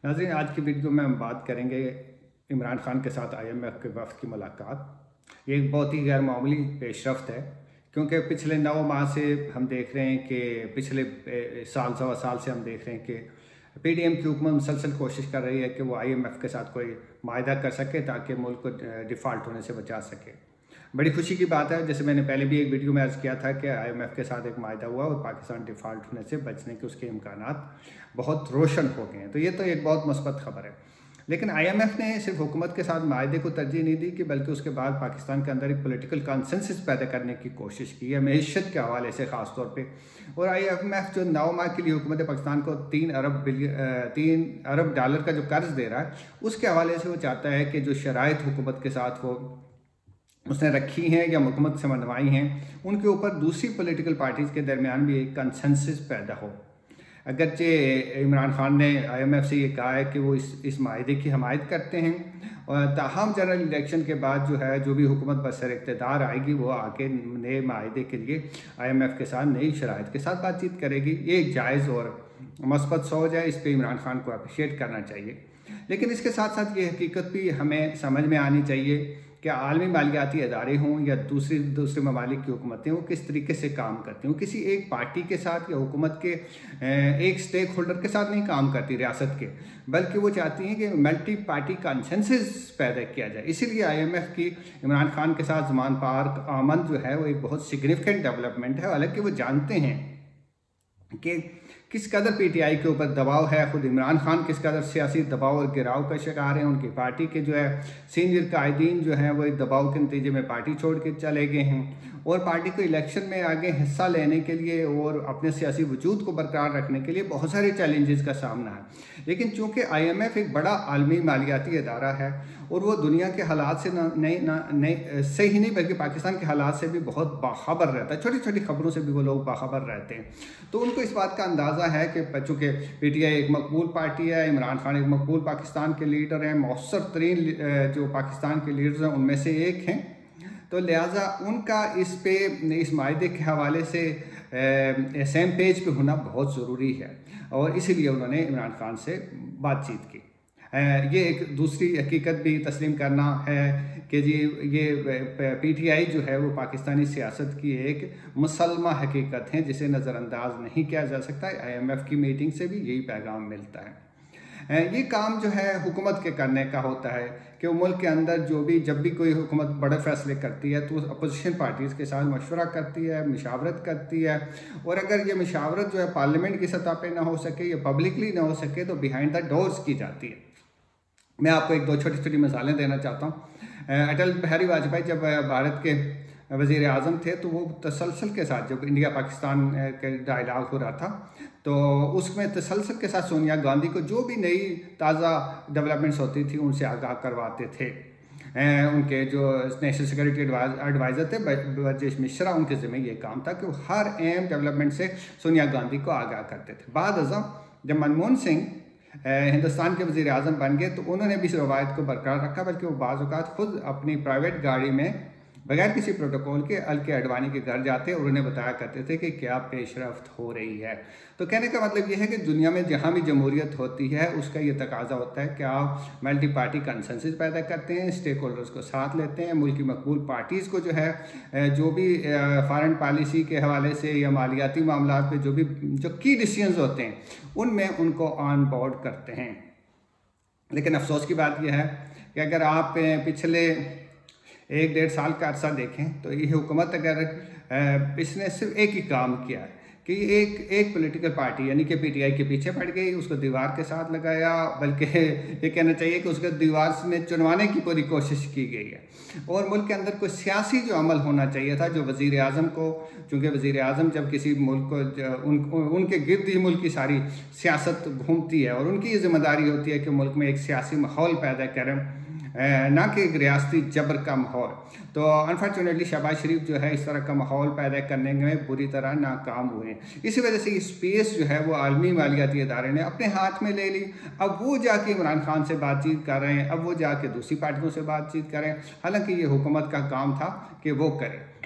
नाज़रीन, आज की वीडियो में हम बात करेंगे इमरान खान के साथ IMF के वफ़द की मुलाकात। ये एक बहुत ही गैर मामूली पेशरफ्त है, क्योंकि पिछले 9 माह से हम देख रहे हैं कि पिछले साल सवा साल से हम देख रहे हैं कि PDM की हुकूमत मुसलसल कोशिश कर रही है कि वो IMF के साथ कोई माहिदा कर सके ताकि मुल्क को डिफ़ॉल्ट होने से बचा सके। बड़ी खुशी की बात है, जैसे मैंने पहले भी एक वीडियो में अर्ज़ किया था कि IMF के साथ एक माहिदा हुआ और पाकिस्तान डिफ़ॉल्ट होने से बचने के उसके इम्कानात बहुत रोशन हो गए हैं। तो ये तो एक बहुत मुस्बत खबर है। लेकिन IMF ने सिर्फ हुकूमत के साथ माहिदे को तरजीह नहीं दी कि बल्कि उसके बाद पाकिस्तान के अंदर एक पॉलिटिकल कंसेंसस पैदा करने की कोशिश की है, मईशत के हवाले से ख़ास तौर पे। और IMF जो 9 माह के लिए हुकूमत पाकिस्तान को $3 अरब का जो कर्ज दे रहा है, उसके हवाले से वो चाहता है कि जो शराइत हुकूमत के साथ वो उसने रखी हैं या हुकूमत से मनवाई हैं, उनके ऊपर दूसरी पॉलिटिकल पार्टीज़ के दरमियान भी एक कंसेंसस पैदा हो। अगरचे इमरान खान ने IMF से ये कहा है कि वो इस माहिदे की हमायत करते हैं, और ताहम जनरल इलेक्शन के बाद जो भी हुकूमत बसर इक़्तिदार आएगी वो आके नए माहिदे के लिए IMF के साथ नई शराइत के साथ बातचीत करेगी। ये एक जायज़ और मस्बत सोच है, इस पर इमरान खान को अप्रिशिएट करना चाहिए। लेकिन इसके साथ साथ ये हकीकत भी हमें समझ में आनी चाहिए कि आलमी मालियाती अदारे हों या दूसरे ममालिक की हुकूमतें, वो किस तरीके से काम करती हैं। वो किसी एक पार्टी के साथ या हुकूमत के एक स्टेक होल्डर के साथ नहीं काम करती रियासत के, बल्कि वो चाहती हैं कि मल्टी पार्टी कंसेंसस पैदा किया जाए। इसीलिए IMF की इमरान खान के साथ ज़मान पार्क आमद जो है वो एक बहुत सिग्निफिकेंट डेवलपमेंट है। हालांकि वो जानते हैं कि किस कदर PTI के ऊपर दबाव है, ख़ुद इमरान खान किस कदर सियासी दबाव और गिराव का शिकार हैं। उनकी पार्टी के जो है सीनियर कायदीन जो हैं वो इस दबाव के नतीजे में पार्टी छोड़ के चले गए हैं, और पार्टी को इलेक्शन में आगे हिस्सा लेने के लिए और अपने सियासी वजूद को बरकरार रखने के लिए बहुत सारे चैलेंजेस का सामना है। लेकिन चूँकि IMF एक बड़ा आलमी मालियाती अदारा है और वो दुनिया के हालात से से ही नहीं बल्कि पाकिस्तान के हालात से भी बहुत बाखबर रहता है, छोटी छोटी खबरों से भी वो लोग बाखबर रहते हैं। तो उनको इस बात का अंदाज़ा है कि चूँकि PTI एक मकबूल पार्टी है, इमरान खान एक मकबूल पाकिस्तान के लीडर हैं, मौसर तरीन जो पाकिस्तान के लीडर्स हैं उनमें से एक हैं, तो लिहाजा उनका इस माहिदे के हवाले से सेम पेज पे होना बहुत ज़रूरी है, और इसीलिए उन्होंने इमरान खान से बातचीत की। ये एक दूसरी हकीकत भी तस्लीम करना है कि जी ये PTI जो है वो पाकिस्तानी सियासत की एक मुसलमा हकीकत है जिसे नज़रअंदाज नहीं किया जा सकता। IMF की मीटिंग से भी यही पैगाम मिलता है। ये काम जो है हुकूमत के करने का होता है कि वो मुल्क के अंदर जब भी कोई हुकूमत बड़े फैसले करती है तो अपोजिशन पार्टीज़ के साथ मशवरा करती है, मशावरत करती है, और अगर ये मशावरत जो है पार्लियामेंट की सतह पे ना हो सके या पब्लिकली ना हो सके तो बिहाइंड द डोर्स की जाती है। मैं आपको एक दो छोटी छोटी मिसालें देना चाहता हूँ। अटल बिहारी वाजपेयी जब भारत के वज़ीर आज़म थे तो वो तसलसल के साथ जब इंडिया पाकिस्तान के डायलॉग हो रहा था तो उसमें तसलसल के साथ सोनिया गांधी को जो भी नई ताज़ा डेवलपमेंट्स होती थी उनसे आगाह करवाते थे। उनके जो नेशनल सिक्योरिटी एडवाइज़र थे ब्रजेश मिश्रा, उनके ज़िम्मे ये काम था कि वो हर अहम डेवलपमेंट से सोनिया गांधी को आगाह करते थे। बाद अज़म जब मनमोहन सिंह हिंदुस्तान के वज़ीर आज़म बन गए तो उन्होंने भी इस रवायत को बरकरार रखा, बल्कि वो बाज़ औक़ात खुद अपनी प्राइवेट गाड़ी में बगैर किसी प्रोटोकॉल के अलके अडवाणी के घर जाते और उन्हें बताया करते थे कि क्या पेशरफ्त हो रही है। तो कहने का मतलब ये है कि दुनिया में जहाँ भी जमहूरियत होती है उसका ये तकाजा होता है कि आप मल्टी पार्टी कंसेंसस पैदा करते हैं, स्टेक होल्डर्स को साथ लेते हैं, मुल्क की मकबूल पार्टीज़ को जो है जो भी फॉरेन पॉलिसी के हवाले से या मालियाती मामला पे जो की डिसीजंस होते हैं उनमें उनको ऑन बोर्ड करते हैं। लेकिन अफसोस की बात यह है कि अगर आप पिछले 1-1.5 साल का अरसा देखें तो ये हुकूमत अगर इसने सिर्फ एक ही काम किया है कि एक पॉलिटिकल पार्टी यानी कि PTI के पीछे पड़ गई, उसको दीवार के साथ लगाया, बल्कि ये कहना चाहिए कि उसको दीवार में चुनवाने की पूरी कोशिश की गई है। और मुल्क के अंदर कोई सियासी जो अमल होना चाहिए था, जो वज़ीर आज़म को, चूँकि वज़ीर आज़म जब किसी मुल्क को उनके गिर्द ही मुल्क की सारी सियासत घूमती है और उनकी ये जिम्मेदारी होती है कि मुल्क में एक सियासी माहौल पैदा करें, ना कि एक रियासती जबर का माहौल। तो अनफॉर्चुनेटली शहबाज शरीफ जो है इस तरह का माहौल पैदा करने में बुरी तरह नाकाम हुए। इसी वजह से ये स्पेस जो है वो आलमी मालियाती अदारे ने अपने हाथ में ले ली। अब वो जाके इमरान खान से बातचीत कर रहे हैं, अब वो जाके दूसरी पार्टियों से बातचीत करें, हालांकि ये हुकूमत का काम था कि वो करें।